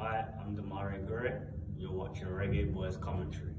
Hi, I'm Damari Gray. You're watching Reggae Boys Commentary.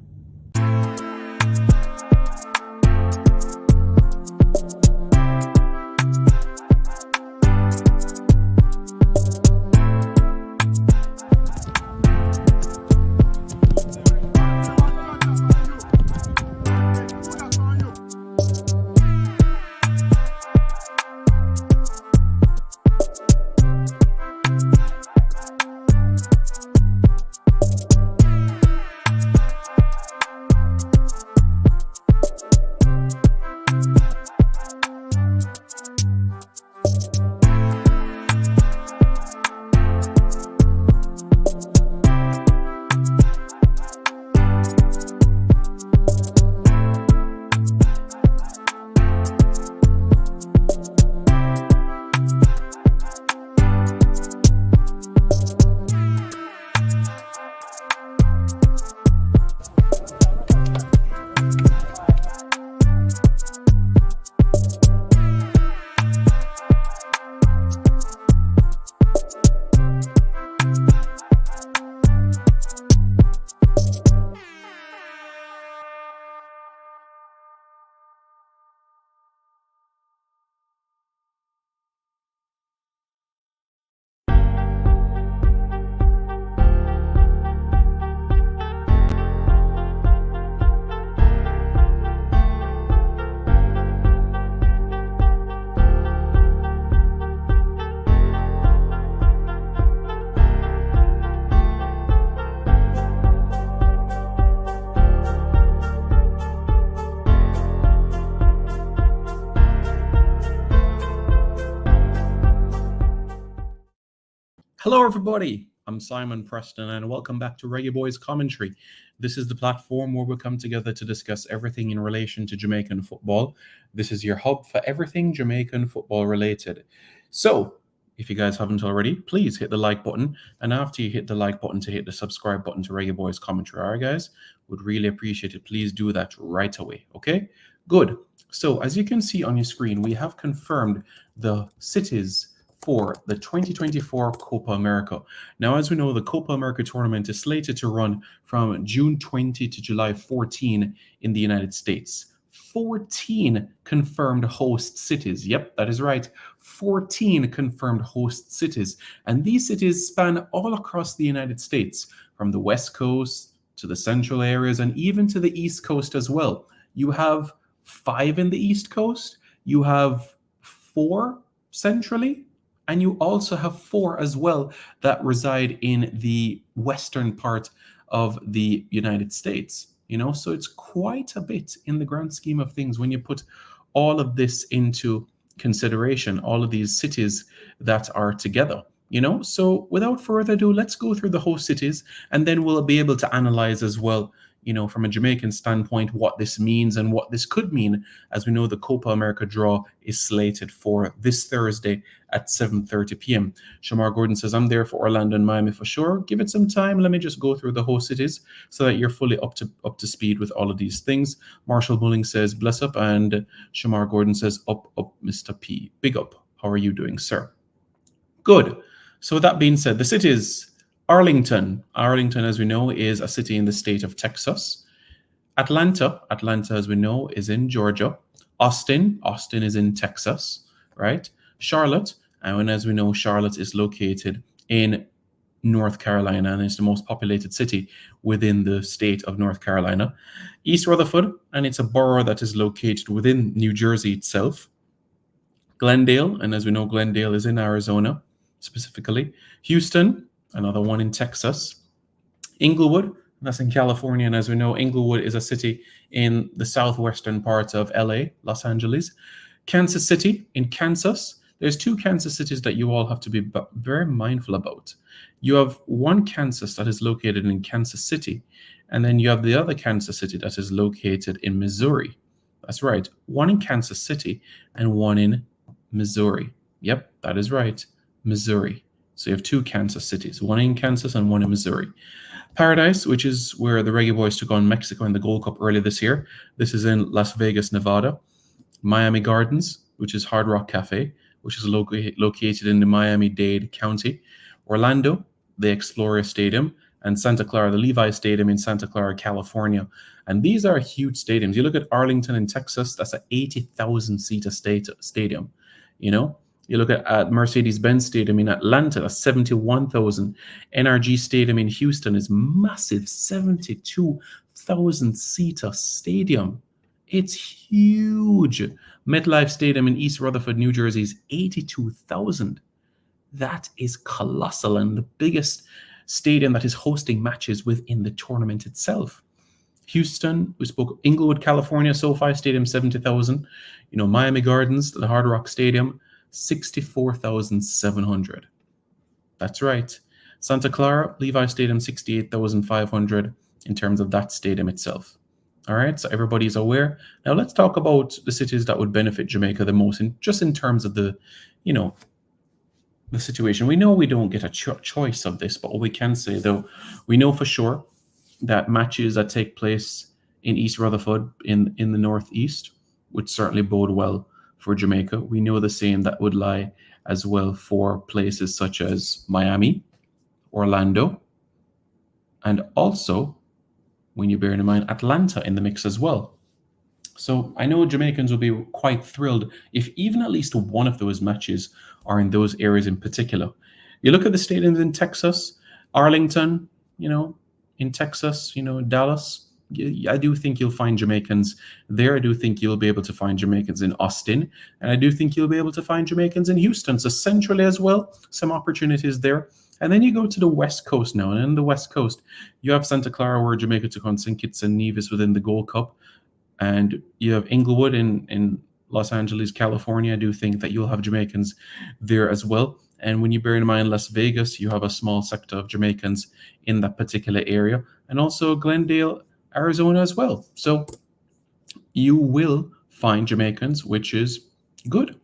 Hello, everybody. I'm Simon Preston, and welcome back to Reggae Boys Commentary. This is the platform where we come together to discuss everything in relation to Jamaican football. This is your hub for everything Jamaican football related. So, if you guys haven't already, please hit the like button. And after you hit the like button, to hit the subscribe button to Reggae Boys Commentary. All right, guys? Would really appreciate it. Please do that right away. Okay? Good. So, as you can see on your screen, we have confirmed the cities for the 2024 Copa America. Now, as we know, the Copa America tournament is slated to run from June 20 to July 14 in the United States. 14 confirmed host cities. Yep, that is right. 14 confirmed host cities. And these cities span all across the United States, from the West Coast to the central areas and even to the East Coast as well. You have 5 in the East Coast. You have 4 centrally. And you also have 4 as well that reside in the western part of the United States. So it's quite a bit in the grand scheme of things when you put all of this into consideration, all of these cities that are together. So without further ado, let's go through the host cities, and then we'll be able to analyze as well, from a Jamaican standpoint, what this means and what this could mean. As we know, the Copa America draw is slated for this Thursday at 7:30 p.m. Shamar Gordon says, I'm there for Orlando and Miami for sure. Give it some time. Let me just go through the host cities so that you're fully up to speed with all of these things. Marshall Bulling says, bless up. And Shamar Gordon says, up, Mr. P. Big up. How are you doing, sir? Good. So with that being said, the cities: Arlington. Arlington, as we know, is a city in the state of Texas. Atlanta, as we know, is in Georgia. Austin is in Texas, right? Charlotte, and as we know, Charlotte is located in North Carolina and is the most populated city within the state of North Carolina. East Rutherford, and it's a borough that is located within New Jersey itself. Glendale, and as we know, Glendale is in Arizona, specifically. Houston, another one in Texas. Inglewood, that's in California, and as we know, Inglewood is a city in the southwestern part of LA, Los Angeles. Kansas City in Kansas. There's 2 Kansas cities that you all have to be very mindful about. You have one Kansas that is located in Kansas City, and then you have the other Kansas City that is located in Missouri. That's right, one in Kansas City and one in Missouri. Yep, that is right, Missouri. So you have 2 Kansas cities, one in Kansas and one in Missouri. Paradise, which is where the Reggae Boys took on Mexico in the Gold Cup earlier this year. This is in Las Vegas, Nevada. Miami Gardens, which is Hard Rock Cafe, which is located in the Miami-Dade County. Orlando, the Explorer Stadium, and Santa Clara, the Levi Stadium in Santa Clara, California. And these are huge stadiums. You look at Arlington in Texas, that's an 80,000 seat stadium. You know, you look at Mercedes-Benz Stadium in Atlanta, that's 71,000. NRG Stadium in Houston is massive, 72,000 seater stadium. It's huge. MetLife Stadium in East Rutherford, New Jersey is 82,000. That is colossal, and the biggest stadium that is hosting matches within the tournament itself. Houston, we spoke Inglewood, California, SoFi Stadium, 70,000. You know, Miami Gardens, the Hard Rock Stadium, 64,700. That's right. Santa Clara, Levi Stadium, 68,500 in terms of that stadium itself. All right, so everybody's aware. Now let's talk about the cities that would benefit Jamaica the most, just in terms of the, you know, the situation. We know we don't get a choice of this, but what we can say, though, we know for sure that matches that take place in East Rutherford in the Northeast would certainly bode well for Jamaica. We know the same that would lie as well for places such as Miami, Orlando, and also, when you bear in mind, Atlanta in the mix as well. So I know Jamaicans will be quite thrilled if even at least one of those matches are in those areas in particular. You look at the stadiums in Texas, Arlington, you know, in Texas, you know, Dallas. I do think you'll find Jamaicans there. I do think you'll be able to find Jamaicans in Austin. And I do think you'll be able to find Jamaicans in Houston. So centrally as well, some opportunities there. And then you go to the West Coast now. And in the West Coast, you have Santa Clara, where Jamaica took on St. Kitts and Nevis within the Gold Cup. And you have Inglewood in Los Angeles, California. I do think that you'll have Jamaicans there as well. And when you bear in mind Las Vegas, you have a small sector of Jamaicans in that particular area. And also Glendale, Arizona as well. So you will find Jamaicans, which is good.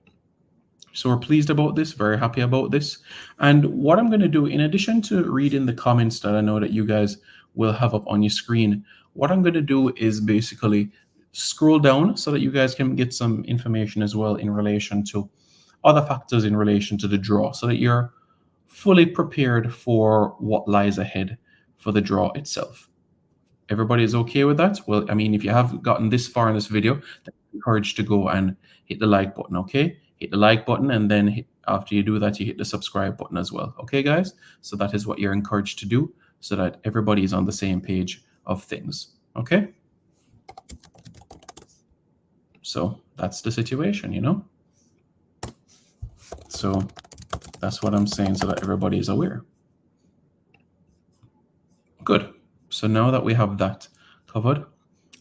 So we're pleased about this, very happy about this. And what I'm going to do, in addition to reading the comments that I know that you guys will have up on your screen, what I'm going to do is basically scroll down so that you guys can get some information as well in relation to other factors in relation to the draw, so that you're fully prepared for what lies ahead for the draw itself. Everybody is okay with that? Well, I mean, if you have gotten this far in this video, then I'm encouraged to go and hit the like button, okay? Hit the like button, and then after you do that, you hit the subscribe button as well. Okay, guys? So that is what you're encouraged to do, so that everybody is on the same page of things. Okay? So that's the situation, you know? So that's what I'm saying, so that everybody is aware. Good. So now that we have that covered,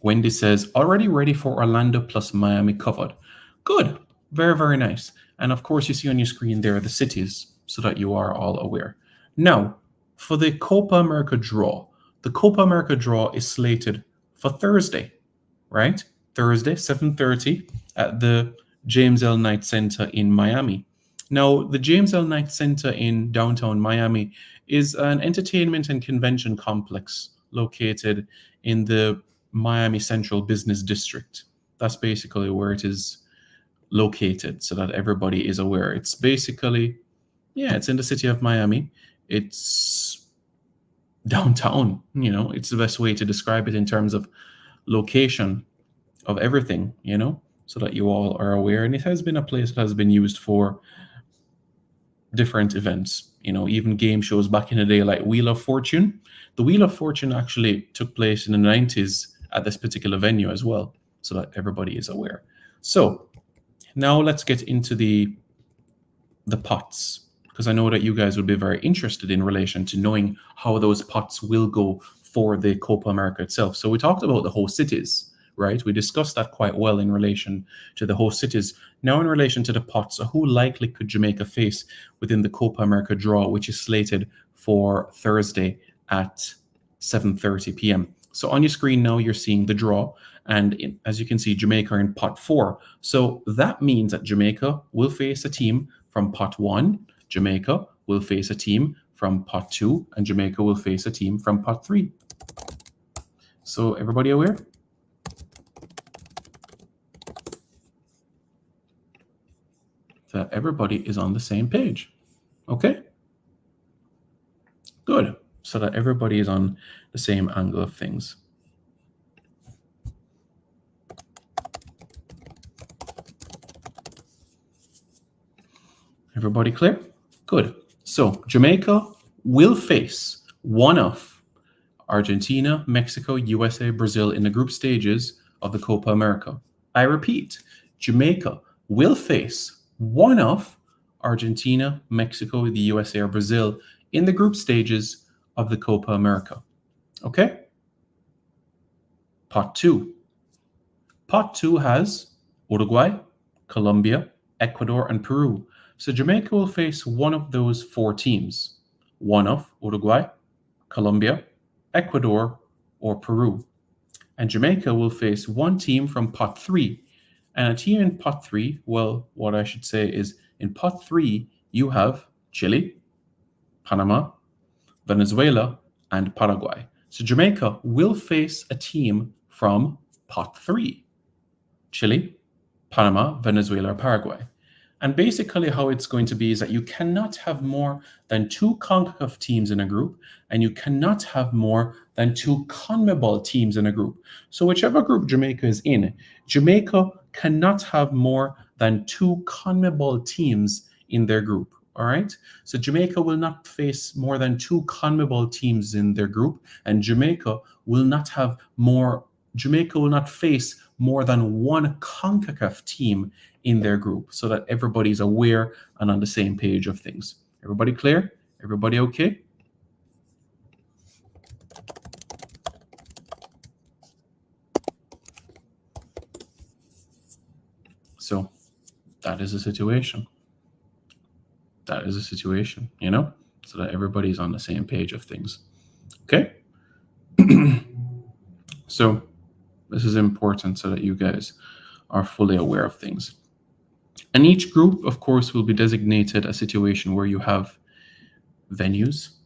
Wendy says, already ready for Orlando plus Miami covered. Good. Very, very nice. And of course, you see on your screen there the cities, so that you are all aware. Now, for the Copa America draw, the Copa America draw is slated for Thursday, right? Thursday, 7:30 at the James L. Knight Center in Miami. Now, the James L. Knight Center in downtown Miami is an entertainment and convention complex located in the Miami Central Business District. That's basically where it is located, so that everybody is aware. It's basically, yeah, it's in the city of Miami. It's downtown, you know, it's the best way to describe it in terms of location of everything, you know, so that you all are aware. And it has been a place that has been used for different events, you know, even game shows back in the day, like Wheel of Fortune. The Wheel of Fortune actually took place in the 90s at this particular venue as well, so that everybody is aware. So now let's get into the pots, because I know that you guys would be very interested in relation to knowing how those pots will go for the Copa America itself. So we talked about the host cities, right? We discussed that quite well in relation to the host cities. Now in relation to the pots, who likely could Jamaica face within the Copa America draw, which is slated for Thursday at 7:30 p.m. So on your screen now, you're seeing the draw. And as you can see, Jamaica are in pot 4. So that means that Jamaica will face a team from pot 1. Jamaica will face a team from pot 2. And Jamaica will face a team from pot 3. So everybody aware? That everybody is on the same page. Okay? Good. So that everybody is on the same angle of things. Everybody clear? Good. So Jamaica will face one of Argentina, Mexico, USA, Brazil in the group stages of the Copa America. I repeat, Jamaica will face one of Argentina, Mexico, the USA, or Brazil in the group stages of the Copa America. Okay? Pot 2. Pot 2 has Uruguay, Colombia, Ecuador, and Peru. So Jamaica will face one of those 4 teams. One of Uruguay, Colombia, Ecuador, or Peru. And Jamaica will face one team from Pot 3. And a team in Pot 3, well, what I should say is in Pot 3, you have Chile, Panama, Venezuela, and Paraguay. So Jamaica will face a team from Pot 3. Chile, Panama, Venezuela, or Paraguay. And basically how it's going to be is that you cannot have more than 2 CONCACAF teams in a group, and you cannot have more than 2 CONMEBOL teams in a group. So whichever group Jamaica is in, Jamaica cannot have more than 2 CONMEBOL teams in their group. All right. So Jamaica will not face more than 2 CONMEBOL teams in their group, and Jamaica will not face more than 1 CONCACAF team in their group, so that everybody's aware and on the same page of things. Everybody clear? Everybody okay? So that is a situation. That is a situation, you know, so that everybody's on the same page of things. Okay? So this is important so that you guys are fully aware of things. And each group, of course, will be designated a situation where you have venues,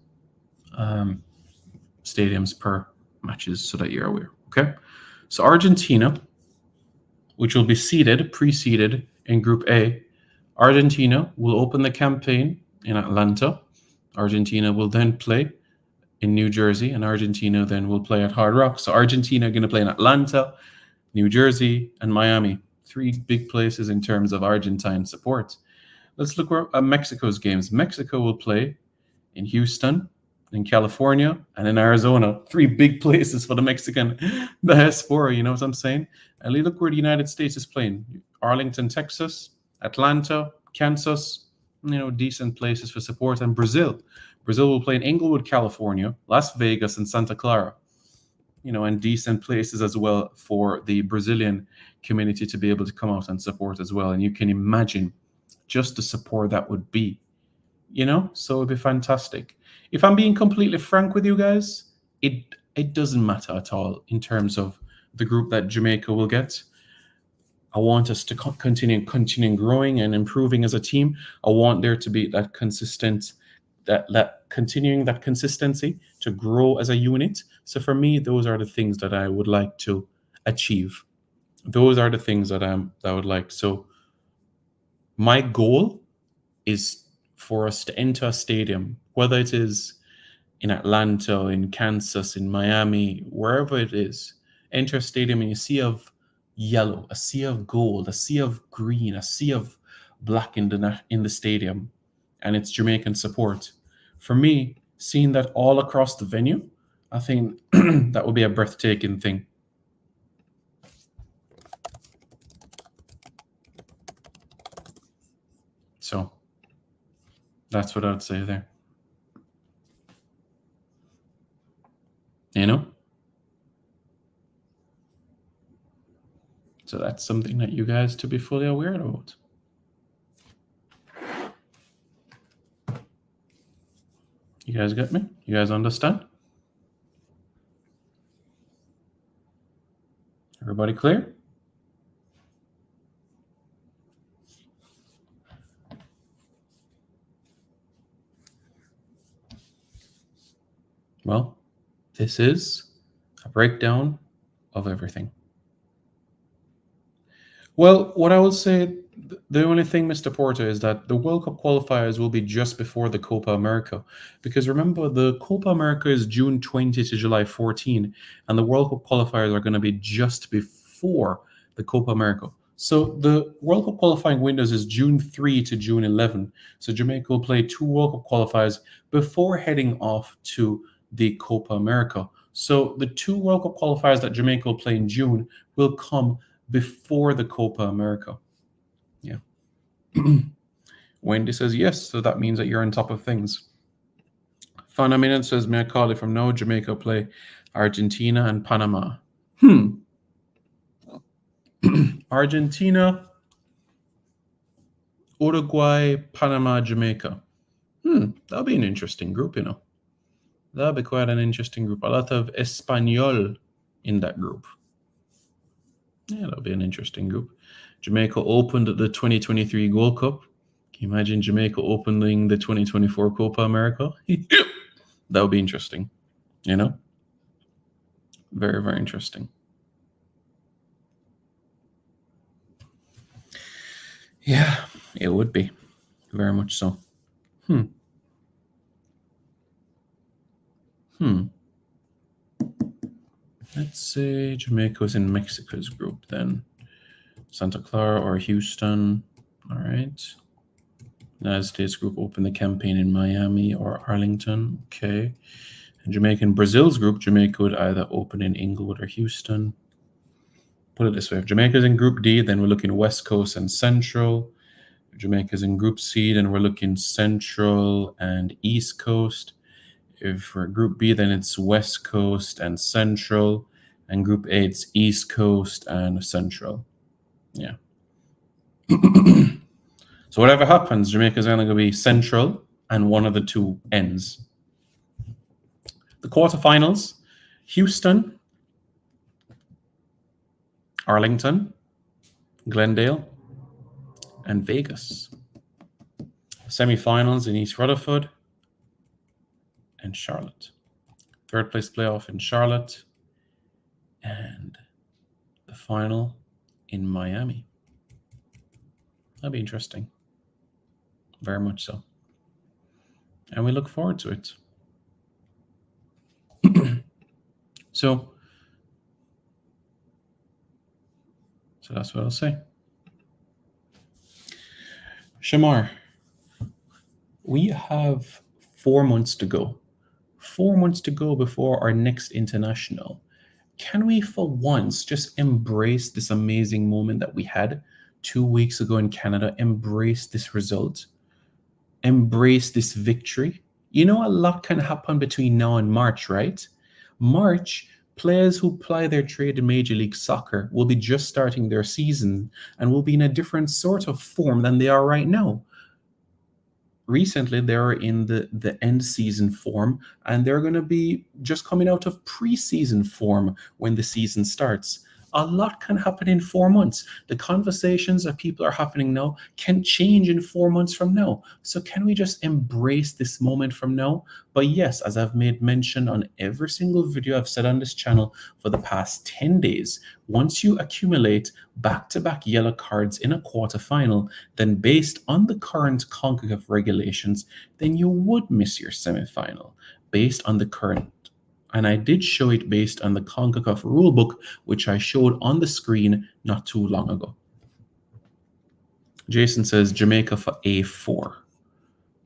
stadiums per matches, so that you're aware. Okay? So Argentina, which will be preceded in Group A, Argentina will open the campaign in Atlanta. Argentina will then play in New Jersey, and Argentina then will play at Hard Rock. So Argentina are going to play in Atlanta, New Jersey, and Miami. 3 big places in terms of Argentine support. Let's look at Mexico's games. Mexico will play in Houston, in California, and in Arizona. 3 big places for the Mexican diaspora, you know what I'm saying? And look where the United States is playing. Arlington, Texas, Atlanta, Kansas, you know, decent places for support. And Brazil. Brazil will play in Inglewood, California, Las Vegas, and Santa Clara. You know, and decent places as well for the Brazilian community to be able to come out and support as well. And you can imagine just the support that would be, you know, so it'd be fantastic. If I'm being completely frank with you guys, it doesn't matter at all in terms of the group that Jamaica will get. I want us to continue growing and improving as a team. I want there to be that continuing that consistency to grow as a unit. So for me, those are the things that I would like to achieve. Those are the things that I would like. So my goal is for us to enter a stadium, whether it is in Atlanta, in Kansas, in Miami, wherever it is, enter a stadium and you see of yellow, a sea of gold, a sea of green, a sea of black in the stadium, and it's Jamaican support. For me, seeing that all across the venue, I think that would be a breathtaking thing. So that's what I would say there. You know? So that's something that you guys to be fully aware about. You guys get me? You guys understand? Everybody clear? Well, this is a breakdown of everything. Well, what I will say, the only thing, Mr. Porter, is that the World Cup qualifiers will be just before the Copa America. Because remember, the Copa America is June 20 to July 14, and the World Cup qualifiers are going to be just before the Copa America. So the World Cup qualifying windows is June 3 to June 11. So Jamaica will play two World Cup qualifiers before heading off to the Copa America. So the two World Cup qualifiers that Jamaica will play in June will come before the Copa America. Yeah. Wendy says yes, so that means that you're on top of things. Fundamental says, may I call it from now? Jamaica play Argentina and Panama. Argentina, Uruguay, Panama, Jamaica. That'll be an interesting group, you know. That'll be quite an interesting group. A lot of Espanol in that group. Yeah, that'll be an interesting group. Jamaica opened the 2023 Gold Cup. Can you imagine Jamaica opening the 2024 Copa America? That would be interesting, you know? Very, very interesting. Yeah, it would be. Very much so. Let's say Jamaica's in Mexico's group then. Santa Clara or Houston. All right. United States group open the campaign in Miami or Arlington. Okay. And Jamaica in Brazil's group, Jamaica would either open in Inglewood or Houston. Put it this way, if Jamaica's in Group D, then we're looking West Coast and Central. If Jamaica's in Group C, then we're looking Central and East Coast. If we're Group B, then it's West Coast and Central. And Group A, it's East Coast and Central. Yeah. So whatever happens, Jamaica's going to be Central and one of the two ends. The quarterfinals, Houston, Arlington, Glendale, and Vegas. Semifinals in East Rutherford and Charlotte. Third place playoff in Charlotte, and the final in Miami. That'll be interesting. Very much so. And we look forward to it. So that's what I'll say. Shamar, we have 4 months to go. 4 months to go before our next international. Can we, for once, just embrace this amazing moment that we had 2 weeks ago in Canada? Embrace this result. Embrace this victory. You know, a lot can happen between now and March, right? March, players who ply their trade in Major League Soccer will be just starting their season and will be in a different sort of form than they are right now. Recently, they were in the end season form, and they're going to be just coming out of preseason form when the season starts. A lot can happen in 4 months. The conversations that people are happening now can change in 4 months from now. So can we just embrace this moment from now? But yes, as I've made mention on every single video I've said on this channel for the past 10 days, once you accumulate back-to-back yellow cards in a quarterfinal, then based on the current CONCACAF regulations, then you would miss your semifinal based on the current. And I did show it based on the CONCACAF rulebook, which I showed on the screen not too long ago. Jason says Jamaica for A4.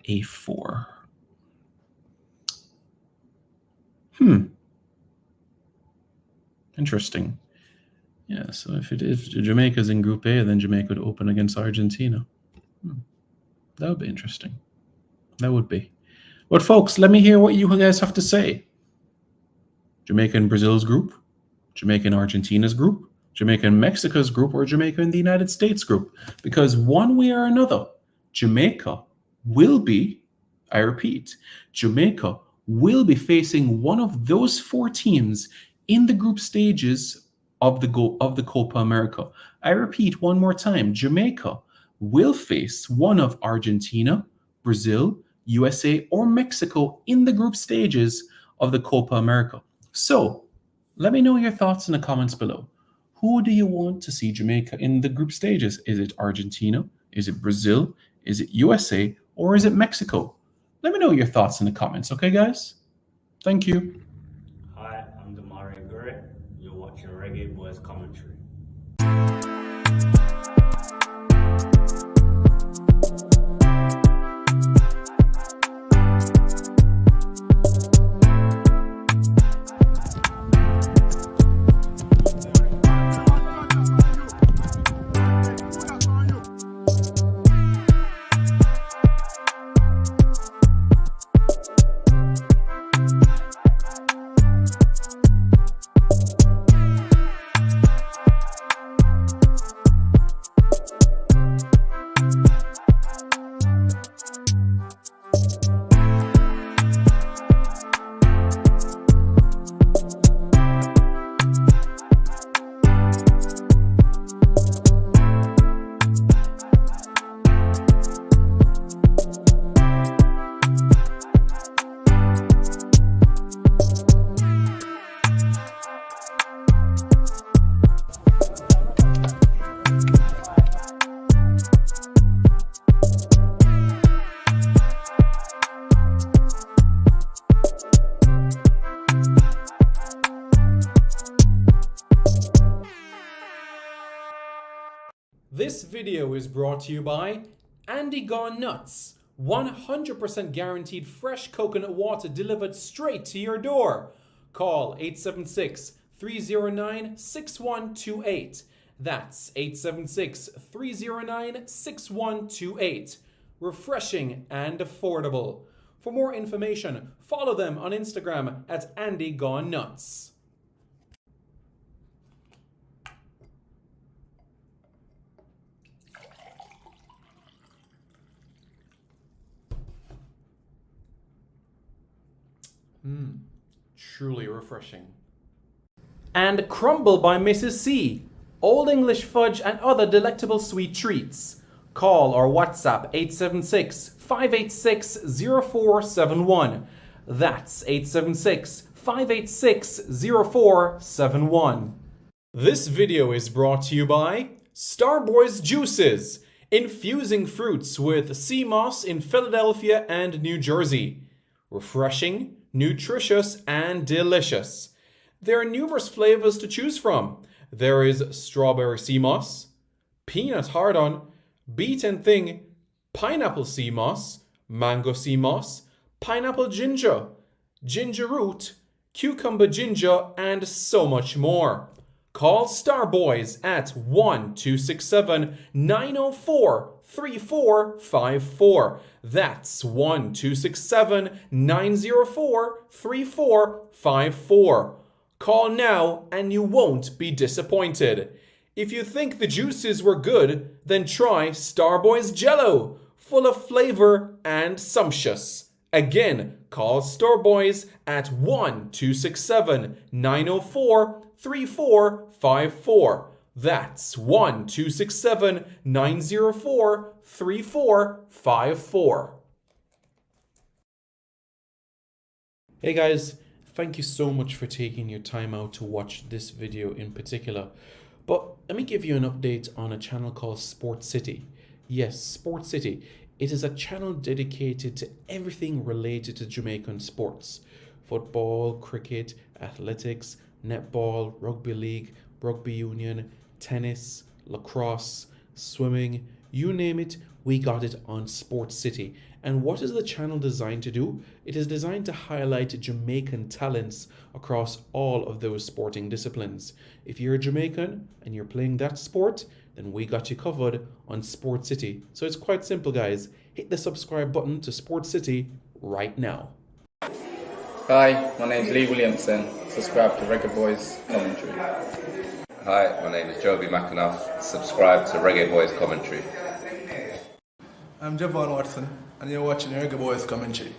A4. Interesting. Yeah, so if Jamaica's in Group A, then Jamaica would open against Argentina. That would be interesting. That would be. But folks, let me hear what you guys have to say. Jamaica in Brazil's group, Jamaica in Argentina's group, Jamaica in Mexico's group, or Jamaica in the United States group. Because one way or another, Jamaica will be, I repeat, Jamaica will be facing one of those 4 teams in the group stages of the Copa America. I repeat one more time, Jamaica will face one of Argentina, Brazil, USA, or Mexico in the group stages of the Copa America. So let me know your thoughts in the comments below. Who do you want to see Jamaica in the group stages? Is it Argentina? Is it Brazil? Is it USA? Or is it Mexico? Let me know your thoughts in the comments, okay, guys? Thank you. Hi, I'm Damari Gray. You're watching Reggae Boys Commentary. This video is brought to you by Andy Gone Nuts. 100% guaranteed fresh coconut water delivered straight to your door. Call 876-309-6128. That's 876-309-6128. Refreshing and affordable. For more information, follow them on Instagram at Andy Gone Nuts. Truly refreshing. And Crumble by Mrs. C. Old English fudge and other delectable sweet treats. Call or WhatsApp 876-586-0471. That's 876-586-0471. This video is brought to you by Starboys Juices. Infusing fruits with sea moss in Philadelphia and New Jersey. Refreshing, nutritious, and delicious. There are numerous flavors to choose from. There is strawberry sea moss, peanut hard-on, beet and thing, pineapple sea moss, mango sea moss, pineapple ginger, ginger root, cucumber ginger, and so much more. Call Starboys at 1-267-904-3454. That's 1-267-904-3454. Call now and you won't be disappointed. If you think the juices were good, then try Starboys Jello, full of flavor and sumptuous. Again, call Starboys at 1-267-904-3454. That's 1-267-904-3454. Hey guys, thank you so much for taking your time out to watch this video in particular. But let me give you an update on a channel called Sports City. Yes, Sports City. It is a channel dedicated to everything related to Jamaican sports. Football, cricket, athletics, netball, rugby league, rugby union, tennis, lacrosse, swimming, you name it, we got it on Sports City. And what is the channel designed to do? It is designed to highlight Jamaican talents across all of those sporting disciplines. If you're a Jamaican and you're playing that sport, then we got you covered on Sports City. So it's quite simple, guys. Hit the subscribe button to Sports City right now. Hi, my name's Lee Williamson. Subscribe to Reggae Boys Commentary. Hi, my name is Joby McAnuff. Subscribe to Reggae Boys Commentary. I'm Javon Watson, and you're watching Reggae Boys Commentary.